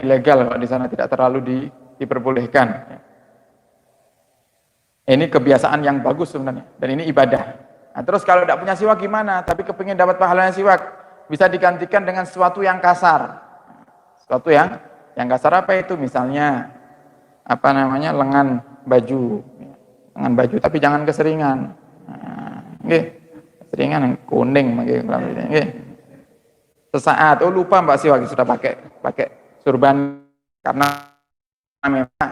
ilegal kalau di sana, tidak terlalu diperbolehkan. Ini kebiasaan yang bagus sebenarnya, dan ini ibadah. Nah, terus kalau tidak punya siwak gimana? Tapi kepingin dapat pahalanya siwak, bisa digantikan dengan sesuatu yang kasar. Sesuatu yang kasar apa itu? Misalnya apa namanya, lengan baju, tapi jangan keseringan. Keseringan yang kuning, sesaat, lupa Mbak Siwak sudah pakai surban, karena memang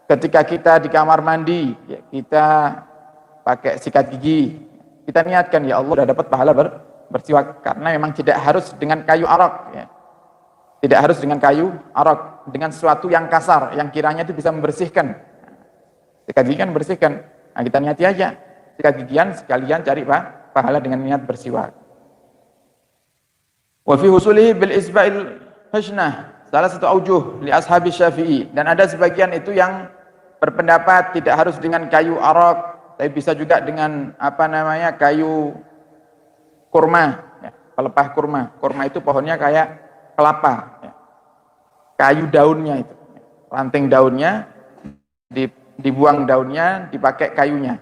ketika kita di kamar mandi, ya, kita pakai sikat gigi, kita niatkan ya Allah sudah dapat pahala bersiwak, karena memang tidak harus dengan kayu arok, ya. Tidak harus dengan kayu arok, dengan sesuatu yang kasar, yang kiranya itu bisa membersihkan. Sikat gigi kan bersihkan. Nah, kita niati aja sikat gigian sekalian cari pahala dengan niat bersiwak. Wa fi husulihi bil isba'il husnah, salah satu aujuh li ashabi Syafi'i, dan ada sebagian itu yang berpendapat tidak harus dengan kayu arok, tapi bisa juga dengan apa namanya, kayu kurma, ya, pelepah kurma. Kurma itu pohonnya kayak kelapa, ya. Kayu daunnya itu, ranting daunnya, dibuang daunnya, dipakai kayunya,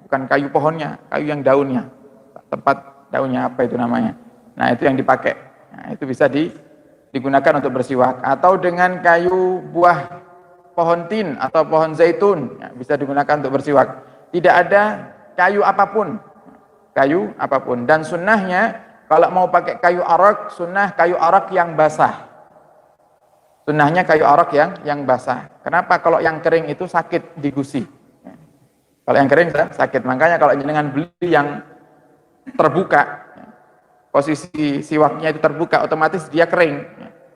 bukan kayu pohonnya, kayu yang daunnya, tempat daunnya apa itu namanya. Nah, itu yang dipakai. Nah, itu bisa digunakan untuk bersiwak, atau dengan kayu buah pohon tin atau pohon zaitun, ya, bisa digunakan untuk bersiwak. Tidak ada kayu apapun, dan sunnahnya kalau mau pakai kayu arok, sunnah kayu arok yang basah. Sunnahnya kayu arok yang basah. Kenapa? Kalau yang kering itu sakit digusi. Kalau yang kering sakit. Makanya kalau dengan beli yang terbuka, posisi siwaknya itu terbuka, otomatis dia kering.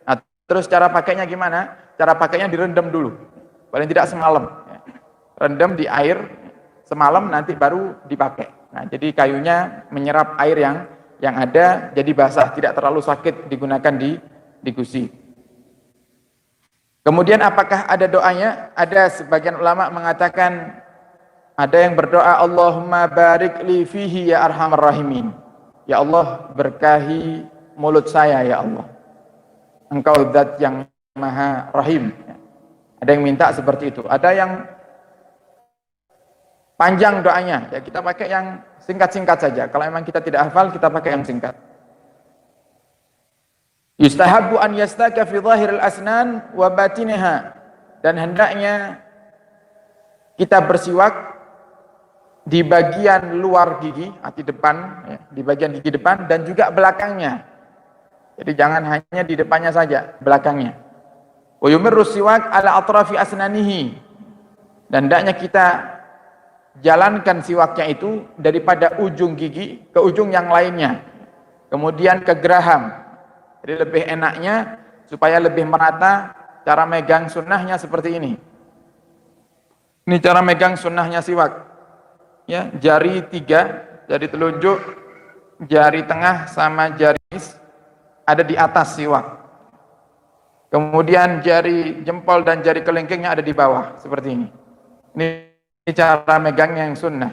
Nah, terus cara pakainya gimana? Cara pakainya direndam dulu, paling tidak semalam. Rendam di air semalam, nanti baru dipakai. Nah, jadi kayunya menyerap air yang ada, jadi basah, tidak terlalu sakit digunakan di gusi. Kemudian apakah ada doanya? Ada sebagian ulama mengatakan, ada yang berdoa, Allahumma barik li fihi ya arhamar rahimin. Ya Allah, berkahi mulut saya ya Allah, Engkau zat yang maha rahim. Ada yang minta seperti itu. Ada yang panjang doanya, ya kita pakai yang singkat-singkat saja. Kalau memang kita tidak hafal, kita pakai yang singkat. Yustahabbu an yastaka fi dhahiril asnan wa batiniha, dan hendaknya kita bersiwak di bagian luar gigi, di depan, ya, di bagian gigi depan dan juga belakangnya. Jadi jangan hanya di depannya saja, belakangnya. Wa yumirru siwak ala atrafi asnanihi, dan hendaknya kita jalankan siwaknya itu daripada ujung gigi ke ujung yang lainnya, kemudian ke geraham. Jadi lebih enaknya supaya lebih merata, cara megang sunnahnya seperti ini. Ini cara megang sunnahnya siwak. Ya, jari 3, jari telunjuk, jari tengah sama jari ada di atas siwak. Kemudian jari jempol dan jari kelingkingnya ada di bawah, seperti ini. Ini cara megangnya yang sunnah.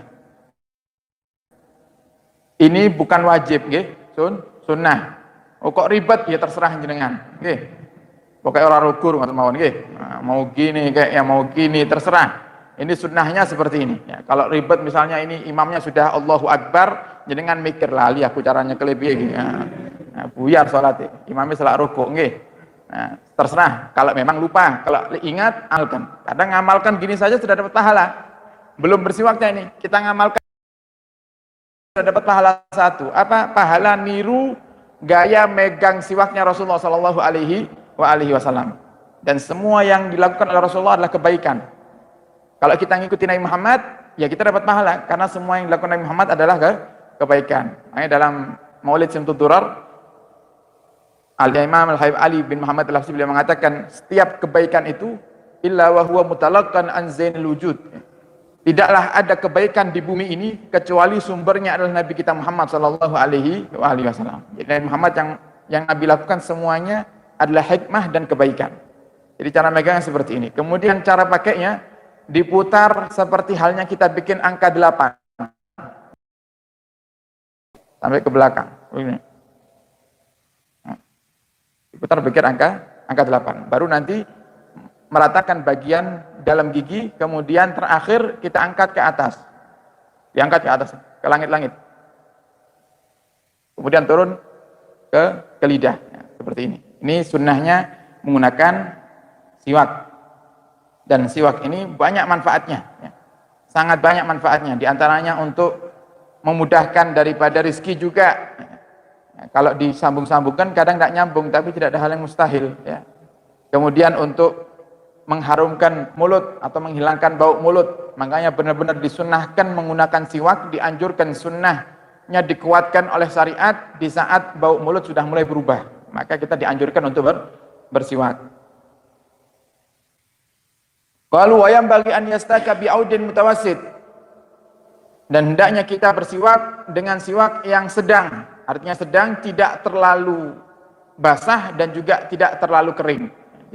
Ini bukan wajib, nggih, sunnah. Oh, kok ribet? Ya terserah jenengan, nggih. Pokoknya orang rugur ngoten mawon, nggih. Nah, mau gini kayak ya mau gini, terserah. Ini sunnahnya seperti ini. Ya, kalau ribet misalnya ini imamnya sudah Allahu Akbar, jenengan mikir lali aku caranya kelebihan gitu. Nah, buyar salat, imamnya salat rukuk, nggih. Nah, terserah. Kalau memang lupa, kalau ingat amalkan. Kadang ngamalkan gini saja sudah dapat pahala. Belum bersiwaknya ini, kita ngamalkan sudah dapat pahala satu. Apa? Pahala niru gaya megang siwaknya Rasulullah Shallallahu Alaihi Wasallam. Dan semua yang dilakukan oleh Rasulullah adalah kebaikan. Kalau kita ngikuti Nabi Muhammad, ya kita dapat pahala, karena semua yang dilakukan Nabi Muhammad adalah kebaikan. Makanya dalam Maulid Simtud Durar, Al-Imam Al-Habib Ali bin Muhammad Al-Hafsi beliau mengatakan, setiap kebaikan itu illa wa huwa mutalaqqan an zainil wujud. Tidaklah ada kebaikan di bumi ini kecuali sumbernya adalah Nabi kita Muhammad sallallahu alaihi wasallam. Jadi Nabi Muhammad yang Nabi lakukan semuanya adalah hikmah dan kebaikan. Jadi cara megangnya seperti ini. Kemudian cara pakainya diputar seperti halnya kita bikin angka 8 sampai ke belakang. Diputar bikin angka angka 8. Baru nanti meratakan bagian dalam gigi, kemudian terakhir kita angkat ke atas. Diangkat ke atas, ke langit-langit. Kemudian turun ke lidah, ya, seperti ini. Ini sunnahnya menggunakan siwak. Dan siwak ini banyak manfaatnya, ya. Sangat banyak manfaatnya. Di antaranya untuk memudahkan daripada rizki juga. Ya, kalau disambung-sambungkan kadang tidak nyambung, tapi tidak ada hal yang mustahil. Ya. Kemudian untuk mengharumkan mulut atau menghilangkan bau mulut, makanya benar-benar disunnahkan menggunakan siwak, dianjurkan, sunnahnya dikuatkan oleh syariat di saat bau mulut sudah mulai berubah, maka kita dianjurkan untuk bersiwak. Qalu wa yanbaghi an yastaka bi'audin mutawassit, dan hendaknya kita bersiwak dengan siwak yang sedang, artinya sedang, tidak terlalu basah dan juga tidak terlalu kering,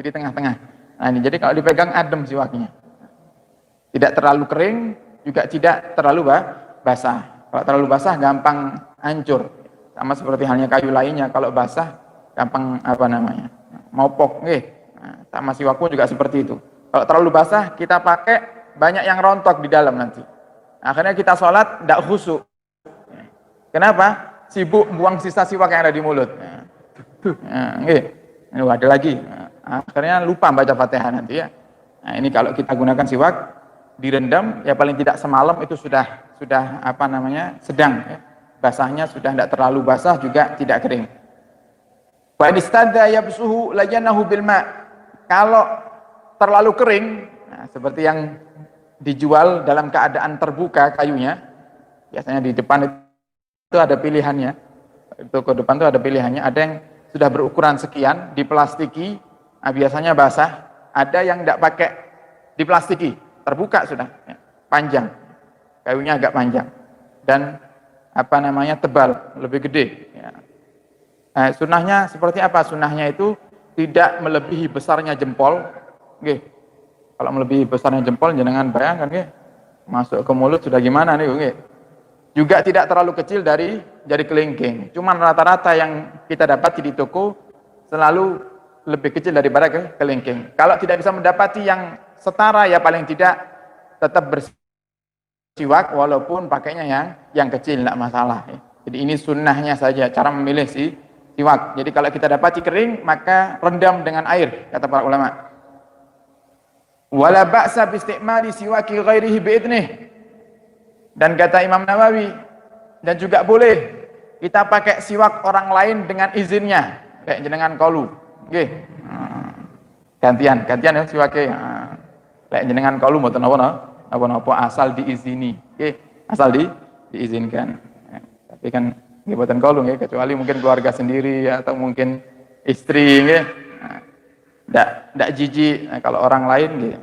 jadi tengah-tengah. Nah ini, jadi kalau dipegang adem siwaknya, tidak terlalu kering, juga tidak terlalu basah. Kalau terlalu basah gampang hancur, sama seperti halnya kayu lainnya, kalau basah gampang mopok. Nah, sama siwak pun juga seperti itu. Kalau terlalu basah kita pakai, banyak yang rontok di dalam nanti. Akhirnya kita sholat tidak khusyuk. Kenapa? Sibuk buang sisa siwak yang ada di mulut. Ada lagi. Akhirnya lupa baca Fatihah nanti ya. Nah, ini kalau kita gunakan siwak direndam, ya paling tidak semalam itu sudah sedang ya. Basahnya sudah tidak terlalu basah, juga tidak kering. Wa istadza yabsuhu lajanahu bil ma. Kalau terlalu kering, nah, seperti yang dijual dalam keadaan terbuka kayunya, biasanya di depan itu ada pilihannya. Toko depan itu ada pilihannya, ada yang sudah berukuran sekian, diplastiki. Nah, biasanya basah, ada yang tidak pakai diplastiki, terbuka sudah, ya, panjang, kayunya agak panjang, dan tebal, lebih gede. Ya. Nah, sunnahnya seperti apa? Sunnahnya itu tidak melebihi besarnya jempol. Oke. Kalau melebihi besarnya jempol, jangan bayangkan, oke, masuk ke mulut sudah gimana nih, oke. Juga tidak terlalu kecil dari jari kelingking. Cuman rata-rata yang kita dapati di toko selalu lebih kecil daripada kelingking. Kalau tidak bisa mendapati yang setara, ya paling tidak tetap bersiwak walaupun pakainya yang kecil, tidak masalah. Jadi ini sunnahnya saja, cara memilih siwak. Jadi kalau kita dapati kering, maka rendam dengan air, kata para ulama. Wala ba'sa bi istimali siwaki ghairihi bi'idnih. Dan kata Imam Nawawi, dan juga boleh kita pakai siwak orang lain dengan izinnya, kayak jenengan kaulu. Nggih. Gantian ya siwake. Lek jenengan kaulu mboten napa-napa asal diizini. Nggih, asal diizinkan. Tapi kan nggih mboten kaulu nggih, kecuali mungkin keluarga sendiri atau mungkin istri nggih. Ndak jijik kalau orang lain nggih.